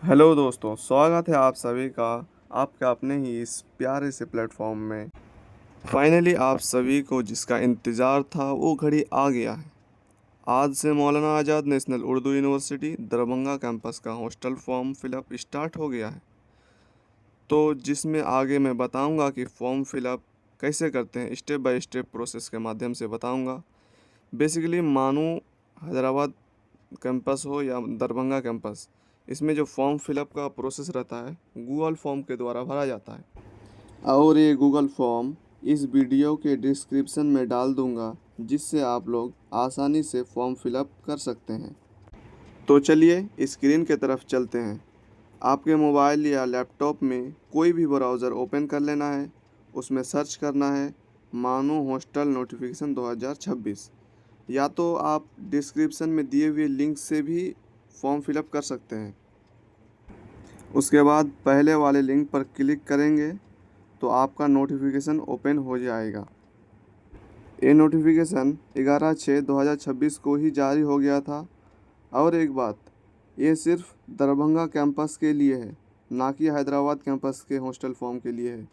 Hello दोस्तों, स्वागत है आप सभी का आपके अपने ही इस प्यारे से प्लेटफॉर्म में। फाइनली आप सभी को जिसका इंतज़ार था वो घड़ी आ गया है। आज से Maulana Azad national Urdu university Darbhanga campus का हॉस्टल फॉर्म फिलअप स्टार्ट हो गया है। तो जिसमें आगे मैं बताऊंगा कि फॉर्म फिलअप कैसे करते हैं, स्टेप बाय स्टेप प्रोसेस के माध्यम से बताऊंगा। बेसिकली मानो हैदराबाद कैंपस हो या दरभंगा कैंपस, इसमें जो फॉर्म फिलअप का प्रोसेस रहता है गूगल फॉर्म के द्वारा भरा जाता है। और ये गूगल फॉर्म इस वीडियो के डिस्क्रिप्शन में डाल दूंगा, जिससे आप लोग आसानी से फॉर्म फिलअप कर सकते हैं। तो चलिए स्क्रीन के तरफ चलते हैं। आपके मोबाइल या लैपटॉप में कोई भी ब्राउज़र ओपन कर लेना है। उसमें सर्च करना है मानो हॉस्टल नोटिफिकेशन 2026, या तो आप डिस्क्रिप्शन में दिए हुए लिंक से भी फॉर्म फिलअप कर सकते हैं। उसके बाद पहले वाले लिंक पर क्लिक करेंगे तो आपका नोटिफिकेशन ओपन हो जाएगा। ये नोटिफिकेशन 11/6/2026 को ही जारी हो गया था। और एक बात, ये सिर्फ दरभंगा कैंपस के लिए है, ना कि हैदराबाद कैंपस के हॉस्टल फॉर्म के लिए है।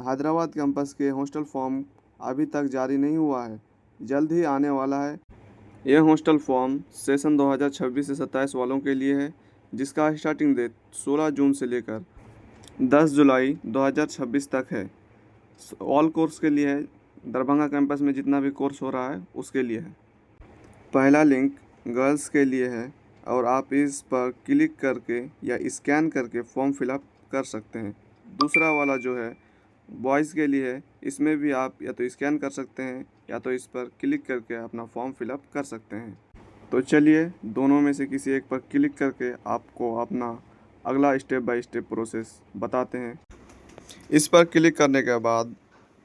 हैदराबाद कैंपस के हॉस्टल फॉर्म अभी तक जारी नहीं हुआ है, जल्द ही आने वाला है। यह हॉस्टल फॉर्म सेशन 2026 से 27 वालों के लिए है, जिसका स्टार्टिंग डेट 16 जून से लेकर 10 जुलाई 2026 तक है। ऑल कोर्स के लिए है, दरभंगा कैंपस में जितना भी कोर्स हो रहा है उसके लिए है। पहला लिंक गर्ल्स के लिए है और आप इस पर क्लिक करके या स्कैन करके फॉर्म फिलअप कर सकते हैं। दूसरा वाला जो है बॉयज़ के लिए है, इसमें भी आप या तो स्कैन कर सकते हैं या तो इस पर क्लिक करके अपना फॉर्म फिलअप कर सकते हैं। तो चलिए दोनों में से किसी एक पर क्लिक करके आपको अपना अगला स्टेप बाय स्टेप प्रोसेस बताते हैं। इस पर क्लिक करने के बाद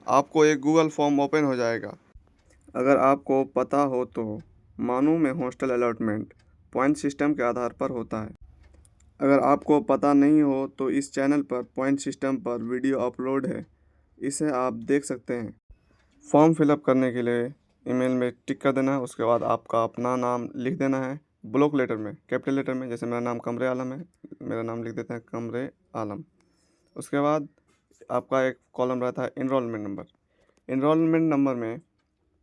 आपको एक गूगल फॉर्म ओपन हो जाएगा। अगर आपको पता हो तो मानो में हॉस्टल अलॉटमेंट पॉइंट सिस्टम के आधार पर होता है। अगर आपको पता नहीं हो तो इस चैनल पर पॉइंट सिस्टम पर वीडियो अपलोड है, इसे आप देख सकते हैं। फॉर्म फिलअप करने के लिए ईमेल में टिक कर देना है। उसके बाद आपका अपना नाम लिख देना है ब्लॉक लेटर में, कैपिटल लेटर में। जैसे मेरा नाम कमरे आलम है, मेरा नाम लिख देते हैं कमरे आलम। उसके बाद आपका एक कॉलम रहता है इनरोलमेंट नंबर। इनरोलमेंट नंबर में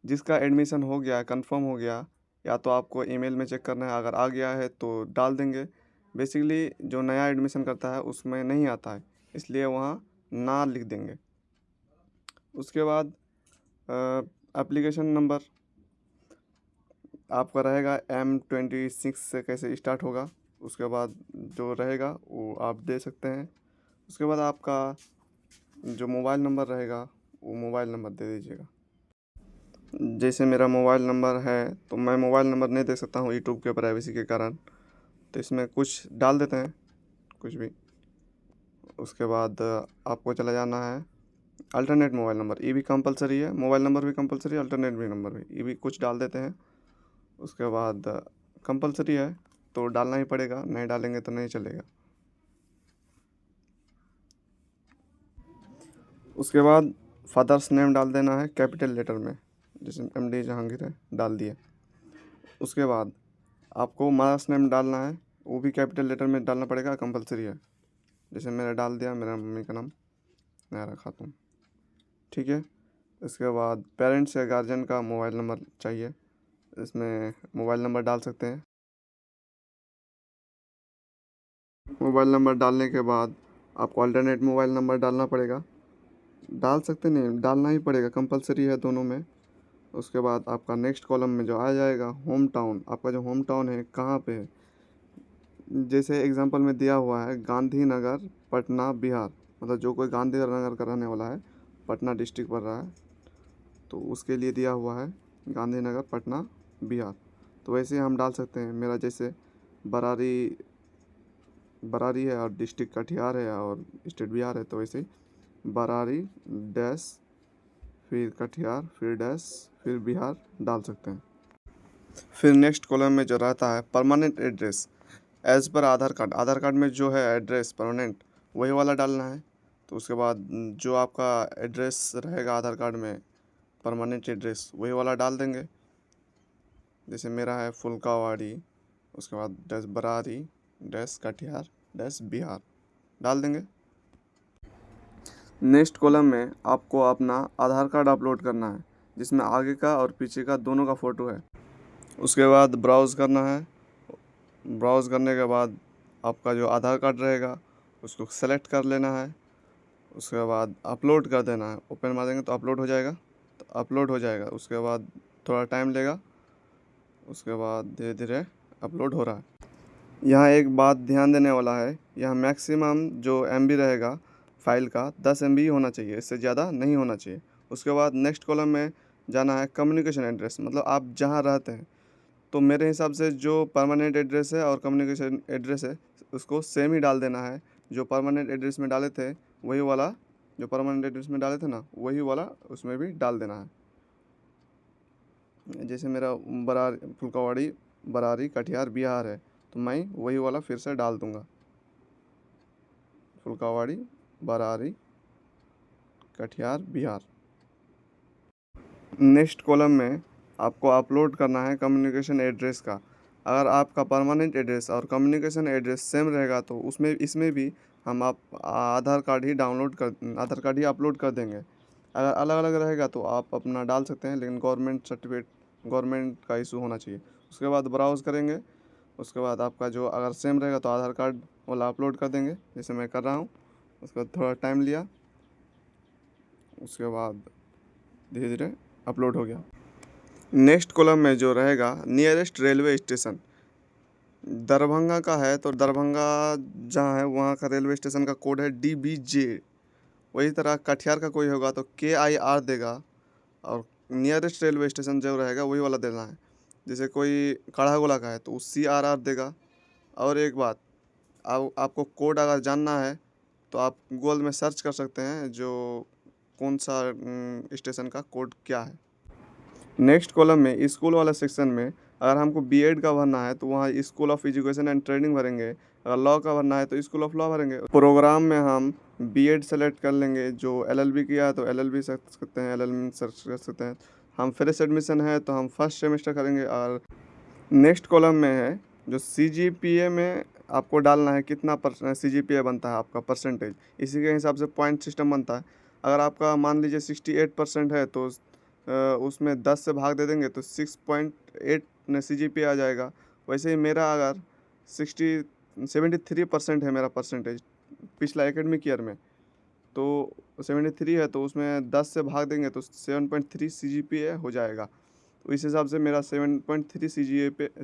जिसका एडमिशन हो गया, कंफर्म हो गया, या तो आपको ईमेल में चेक करना है, अगर आ गया है तो डाल देंगे। बेसिकली जो नया एडमिशन करता है उसमें नहीं आता है, इसलिए वहाँ ना लिख देंगे। उसके बाद एप्लीकेशन नंबर आपका रहेगा M26 से कैसे स्टार्ट होगा, उसके बाद जो रहेगा वो आप दे सकते हैं। उसके बाद आपका जो मोबाइल नंबर रहेगा वो मोबाइल नंबर दे दीजिएगा। जैसे मेरा मोबाइल नंबर है तो मैं मोबाइल नंबर नहीं दे सकता हूँ यूट्यूब के प्राइवेसी के कारण, तो इसमें कुछ डाल देते हैं, कुछ भी। उसके बाद आपको चला जाना है अल्टरनेट मोबाइल नंबर। ये भी कंपलसरी है, मोबाइल नंबर भी कंपलसरी है, अल्टरनेट भी नंबर भी, ये भी कुछ डाल देते हैं। उसके बाद कंपलसरी है तो डालना ही पड़ेगा, नहीं डालेंगे तो नहीं चलेगा। उसके बाद फादर्स नेम डाल देना है कैपिटल लेटर में, जैसे MD जहांगीर है, डाल दिए। उसके बाद आपको मदर्स नेम डालना है, वो भी कैपिटल लेटर में डालना पड़ेगा, कंपलसरी है। जैसे मैंने डाल दिया, मेरा मम्मी का नाम नायरा खातून, ठीक है। इसके बाद पेरेंट्स या गार्जियन का मोबाइल नंबर चाहिए, इसमें मोबाइल नंबर डाल सकते हैं। मोबाइल नंबर डालने के बाद आपको अल्टरनेट मोबाइल नंबर डालना पड़ेगा, डाल सकते नहीं, डालना ही पड़ेगा, कंपलसरी है दोनों में। उसके बाद आपका नेक्स्ट कॉलम में जो आ जाएगा होम टाउन, आपका जो होम टाउन है कहाँ पे है। जैसे एग्जांपल में दिया हुआ है गांधीनगर पटना बिहार, मतलब जो कोई गांधीनगर का रहने वाला है, पटना डिस्ट्रिक्ट पड़ रहा है तो उसके लिए दिया हुआ है गांधीनगर पटना बिहार। तो वैसे हम डाल सकते हैं, मेरा जैसे बरारी बरारी है और डिस्ट्रिक्ट कटिहार है और स्टेट बिहार है, तो वैसे बरारी डैश फिर कटिहार फिर डैश फिर बिहार डाल सकते हैं। फिर नेक्स्ट कॉलम में जो रहता है परमानेंट एड्रेस, एज़ पर आधार कार्ड, आधार कार्ड में जो है एड्रेस परमानेंट वही वाला डालना है। तो उसके बाद जो आपका एड्रेस रहेगा आधार कार्ड में परमानेंट एड्रेस वही वाला डाल देंगे। जैसे मेरा है फुलकावाड़ी, उसके बाद dash Barari dash Katihar dash Bihar डाल देंगे। नेक्स्ट कॉलम में आपको अपना आधार कार्ड अपलोड करना है, जिसमें आगे का और पीछे का दोनों का फ़ोटो है। उसके बाद ब्राउज़ करना है। ब्राउज़ करने के बाद आपका जो आधार कार्ड रहेगा उसको सेलेक्ट कर लेना है। उसके बाद अपलोड कर देना है। ओपन मार देंगे तो अपलोड हो जाएगा। उसके बाद थोड़ा टाइम लेगा। उसके बाद धीरे धीरे अपलोड हो रहा है। यहाँ एक बात ध्यान देने वाला है, यहाँ मैक्सिमम जो MB रहेगा फाइल का 10 MB ही होना चाहिए, इससे ज़्यादा नहीं होना चाहिए। उसके बाद नेक्स्ट कॉलम में जाना है कम्युनिकेशन एड्रेस, मतलब आप जहाँ रहते हैं। तो मेरे हिसाब से जो परमानेंट एड्रेस है और कम्युनिकेशन एड्रेस है उसको सेम ही डाल देना है। जो परमानेंट एड्रेस में डाले थे वही वाला, जो परमानेंट एड्रेस में डाले थे ना वही वाला उसमें भी डाल देना है। जैसे मेरा फुलकावाड़ी बरारी कटिहार बिहार है, तो मैं वही वाला फिर से डाल दूँगा, फुलकावाड़ी बरारी कटिहार बिहार। नेक्स्ट कॉलम में आपको अपलोड करना है कम्युनिकेशन एड्रेस का। अगर आपका परमानेंट एड्रेस और कम्युनिकेशन एड्रेस सेम रहेगा तो उसमें इसमें भी हम आप आधार कार्ड ही अपलोड कर देंगे। अगर अलग अलग रहेगा तो आप अपना डाल सकते हैं, लेकिन गवर्नमेंट का इशू होना चाहिए। उसके बाद ब्राउज़ करेंगे। उसके बाद आपका जो अगर सेम रहेगा तो आधार कार्ड वाला अपलोड कर देंगे, जैसे मैं कर रहा हूँ। उसके बाद थोड़ा टाइम लिया। उसके बाद धीरे धीरे अपलोड हो गया। नेक्स्ट कॉलम में जो रहेगा नियरेस्ट रेलवे स्टेशन, दरभंगा का है तो दरभंगा जहाँ है वहाँ का रेलवे स्टेशन का कोड है DBJ। वही तरह कटिहार का कोई होगा तो KIR देगा, और नियरेस्ट रेलवे स्टेशन जो रहेगा वही वाला देना है। जैसे कोई काढ़ागोला का है तो वो CRR देगा। और एक बात, आपको कोड अगर जानना है तो आप गूगल में सर्च कर सकते हैं जो कौन सा स्टेशन का कोड क्या है। नेक्स्ट कॉलम में स्कूल वाला सेक्शन में अगर हमको B.Ed का भरना है तो वहाँ school of education and training भरेंगे। अगर लॉ का भरना है तो स्कूल ऑफ लॉ भरेंगे। प्रोग्राम में हम B.Ed सेलेक्ट कर लेंगे। जो LLB किया है तो LLB सर्च करते हैं, LLB सर्च कर सकते हैं। हम फ्रेश एडमिशन है तो हम फर्स्ट सेमेस्टर करेंगे। और नेक्स्ट कॉलम में है जो CGPA में आपको डालना है कितना CGPA बनता है आपका परसेंटेज, इसी के हिसाब से पॉइंट सिस्टम बनता है। अगर आपका मान लीजिए 68% है तो उसमें 10 से भाग दे देंगे तो 6.8 CGPA आ जाएगा। वैसे ही मेरा अगर 73% है मेरा परसेंटेज पिछला एकेडमिक ईयर में, तो 73 है तो उसमें 10 से भाग देंगे तो 7.3 CGPA हो जाएगा। तो इस हिसाब से मेरा 7.3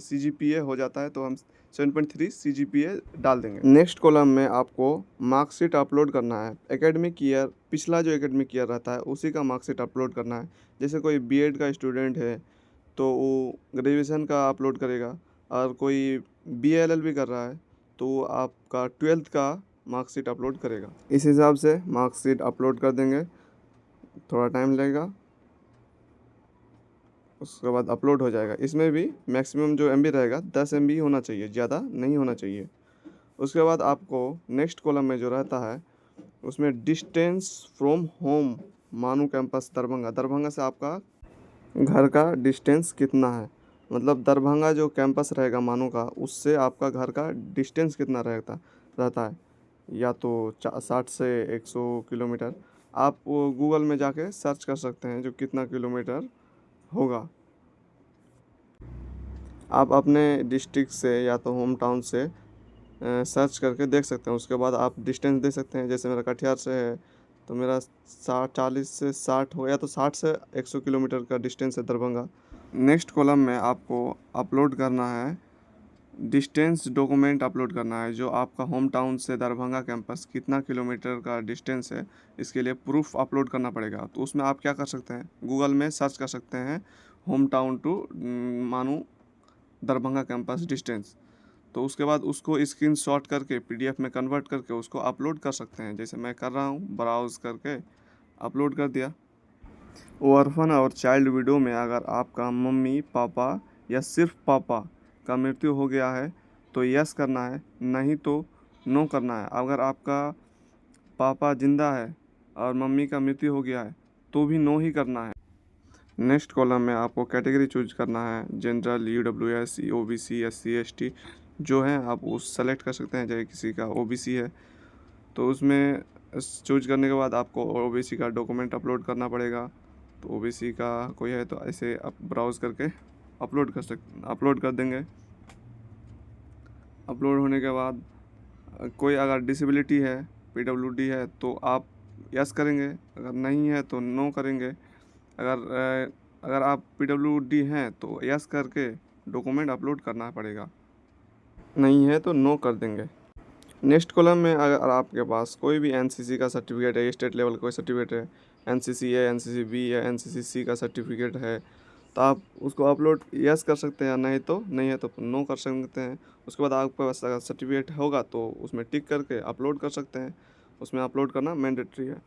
CGPA हो जाता है, तो हम 7.3 CGPA डाल देंगे। नेक्स्ट कॉलम में आपको मार्कशीट अपलोड करना है। एकेडमिक ईयर पिछला जो एकेडमिक ईयर रहता है उसी का मार्कशीट अपलोड करना है। जैसे कोई B.Ed का स्टूडेंट है तो वो ग्रेजुएशन का अपलोड करेगा, और कोई BA-LLB कर रहा है तो वो आपका 12th का मार्कशीट अपलोड करेगा। इस हिसाब से मार्कशीट अपलोड कर देंगे, थोड़ा टाइम लगेगा। उसके बाद अपलोड हो जाएगा। इसमें भी मैक्सिमम जो MB रहेगा 10 MB होना चाहिए, ज़्यादा नहीं होना चाहिए। उसके बाद आपको नेक्स्ट कॉलम में जो रहता है उसमें डिस्टेंस फ्रॉम होम मानू कैंपस दरभंगा से आपका घर का डिस्टेंस कितना है, मतलब दरभंगा जो कैंपस रहेगा मानू का उससे आपका घर का डिस्टेंस कितना रहता है, या तो 60 से 100 किलोमीटर। आप गूगल में जाके सर्च कर सकते हैं जो कितना किलोमीटर होगा। आप अपने डिस्ट्रिक्ट से या तो होम टाउन से सर्च करके देख सकते हैं। उसके बाद आप डिस्टेंस दे सकते हैं। जैसे मेरा कटिहार से है तो मेरा 40 से 60 हो, या तो 60 से 100 किलोमीटर का डिस्टेंस है दरभंगा। नेक्स्ट कॉलम में आपको अपलोड करना है डिस्टेंस डॉक्यूमेंट अपलोड करना है, जो आपका होम टाउन से दरभंगा कैंपस कितना किलोमीटर का डिस्टेंस है, इसके लिए प्रूफ अपलोड करना पड़ेगा। तो उसमें आप क्या कर सकते हैं, गूगल में सर्च कर सकते हैं होम टाउन टू मानू दरभंगा कैंपस डिस्टेंस। तो उसके बाद उसको स्क्रीनशॉट करके PDF में कन्वर्ट करके उसको अपलोड कर सकते हैं, जैसे मैं कर रहा हूँ। ब्राउज़ करके अपलोड कर दिया। ऑर्फन और चाइल्ड विडो में अगर आपका मम्मी पापा या सिर्फ पापा का मृत्यु हो गया है तो यस करना है, नहीं तो नो करना है। अगर आपका पापा जिंदा है और मम्मी का मृत्यु हो गया है तो भी नो ही करना है। नेक्स्ट कॉलम में आपको कैटेगरी चूज करना है, general, UWS, OBC, SC ST, जो है आप उस सेलेक्ट कर सकते हैं। जैसे किसी का ओबीसी है तो उसमें चूज करने के बाद आपको ओबीसी का डॉक्यूमेंट अपलोड करना पड़ेगा। तो ओबीसी का कोई है तो ऐसे आप ब्राउज़ करके अपलोड कर देंगे। अपलोड होने के बाद कोई अगर डिसेबिलिटी है, पीडब्ल्यूडी है तो आप यस करेंगे, अगर नहीं है तो नो करेंगे। अगर आप पीडब्ल्यूडी हैं तो यस करके डॉक्यूमेंट अपलोड करना पड़ेगा, नहीं है तो नो कर देंगे। नेक्स्ट कॉलम में अगर आपके पास कोई भी एनसीसी का सर्टिफिकेट है, स्टेट लेवल का कोई सर्टिफिकेट है, एनसीसी है, एनसीसी बी है, एनसीसी का सर्टिफिकेट है, तो आप उसको अपलोड यस कर सकते हैं, नहीं है तो नो कर सकते हैं। उसके बाद आपके पास अगर सर्टिफिकेट होगा तो उसमें टिक करके अपलोड कर सकते हैं। उसमें अपलोड करना मैंडेटरी है।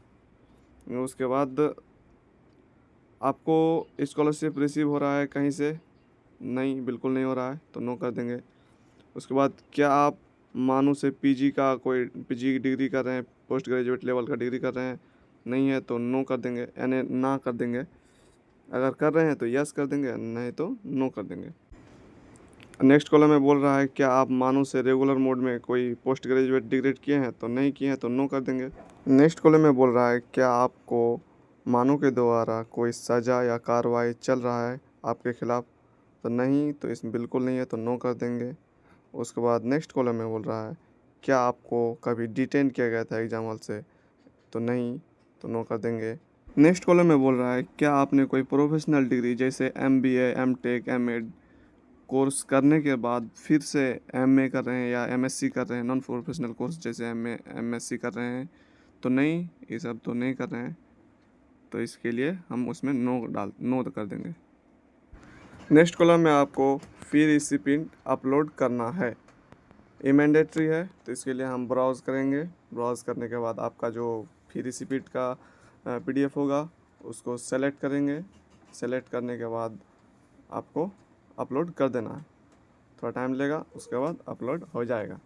उसके बाद आपको स्कॉलरशिप रिसीव हो रहा है कहीं से, नहीं, बिल्कुल नहीं हो रहा है तो नो कर देंगे। उसके बाद क्या आप मानो से पीजी का कोई पीजी की डिग्री कर रहे हैं, पोस्ट ग्रेजुएट लेवल का डिग्री कर रहे हैं, नहीं है तो नो कर देंगे, यानी ना कर देंगे। अगर कर रहे हैं तो यस कर देंगे, नहीं तो नो कर देंगे। नेक्स्ट कॉलम में बोल रहा है क्या आप मानो से रेगुलर मोड में कोई पोस्ट ग्रेजुएट डिग्री किए हैं, तो नहीं किए हैं तो नो कर देंगे। नेक्स्ट कॉलम में बोल रहा है क्या आपको मानो के द्वारा कोई सज़ा या कार्रवाई चल रहा है आपके खिलाफ़, तो नहीं, तो इसमें बिल्कुल नहीं है तो नो कर देंगे। उसके बाद नेक्स्ट कॉलम में बोल रहा है क्या आपको कभी डिटेन किया गया था एग्जाम हॉल से, तो नहीं, तो नो कर देंगे। नेक्स्ट कॉलम में बोल रहा है क्या आपने कोई प्रोफेशनल डिग्री जैसे एमबीए, एमटेक, एमएड कोर्स करने के बाद फिर से एमए कर रहे हैं या एमएससी कर रहे हैं, नॉन प्रोफेशनल कोर्स जैसे एमए, एमएससी कर रहे हैं, तो नहीं, ये सब तो नहीं कर रहे हैं, तो इसके लिए हम उसमें नो कर देंगे। नेक्स्ट कॉलम में आपको फी रिसिपिएंट अपलोड करना है, ये मैंडेटरी है, तो इसके लिए हम ब्राउज़ करेंगे। ब्राउज़ करने के बाद आपका जो फी रिसिप्ट का पीडीएफ होगा उसको सेलेक्ट करेंगे। सेलेक्ट करने के बाद आपको अपलोड कर देना है, थोड़ा टाइम लेगा, उसके बाद अपलोड हो जाएगा।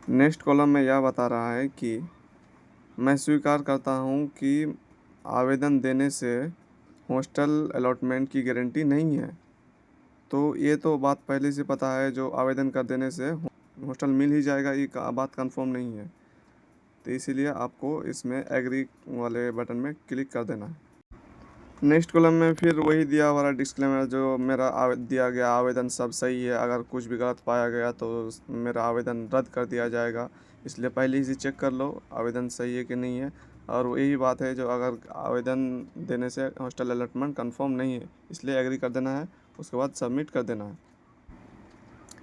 नेक्स्ट कॉलम में यह बता रहा है कि मैं स्वीकार करता हूँ कि आवेदन देने से हॉस्टल अलॉटमेंट की गारंटी नहीं है। तो ये तो बात पहले से पता है, जो आवेदन कर देने से हॉस्टल मिल ही जाएगा, ये बात कंफर्म नहीं है। तो इसीलिए आपको इसमें एग्री वाले बटन में क्लिक कर देना है। नेक्स्ट कॉलम में फिर वही दिया वाला डिस्क्लेमर जो मेरा दिया गया आवेदन सब सही है, अगर कुछ भी गलत पाया गया तो मेरा आवेदन रद्द कर दिया जाएगा, इसलिए पहले ही से चेक कर लो आवेदन सही है कि नहीं है। और वही बात है जो अगर आवेदन देने से हॉस्टल अलॉटमेंट कंफर्म नहीं है, इसलिए एग्री कर देना है। उसके बाद सबमिट कर देना है।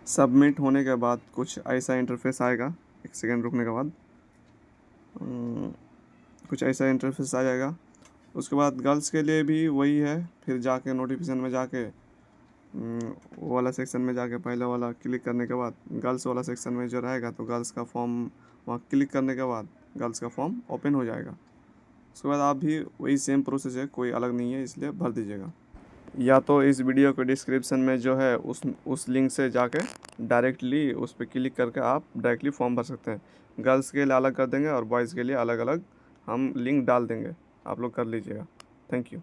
सबमिट होने के बाद कुछ ऐसा इंटरफेस आएगा, एक सेकेंड रुकने के बाद कुछ ऐसा इंटरफेस आ जाएगा। उसके बाद गर्ल्स के लिए भी वही है, फिर जाके नोटिफिकेशन में जाके वो वाला सेक्शन में जाके पहले वाला क्लिक करने के बाद गर्ल्स वाला सेक्शन में जो रहेगा तो गर्ल्स का फॉर्म वहाँ क्लिक करने के बाद गर्ल्स का फॉर्म ओपन हो जाएगा। उसके बाद आप भी वही सेम प्रोसेस है, कोई अलग नहीं है, इसलिए भर दीजिएगा। या तो इस वीडियो के डिस्क्रिप्शन में जो है उस लिंक से जाके डायरेक्टली उस पर क्लिक करके आप डायरेक्टली फॉर्म भर सकते हैं। गर्ल्स के लिए अलग कर देंगे और बॉयज़ के लिए अलग अलग हम लिंक डाल देंगे, आप लोग कर लीजिएगा। Thank you.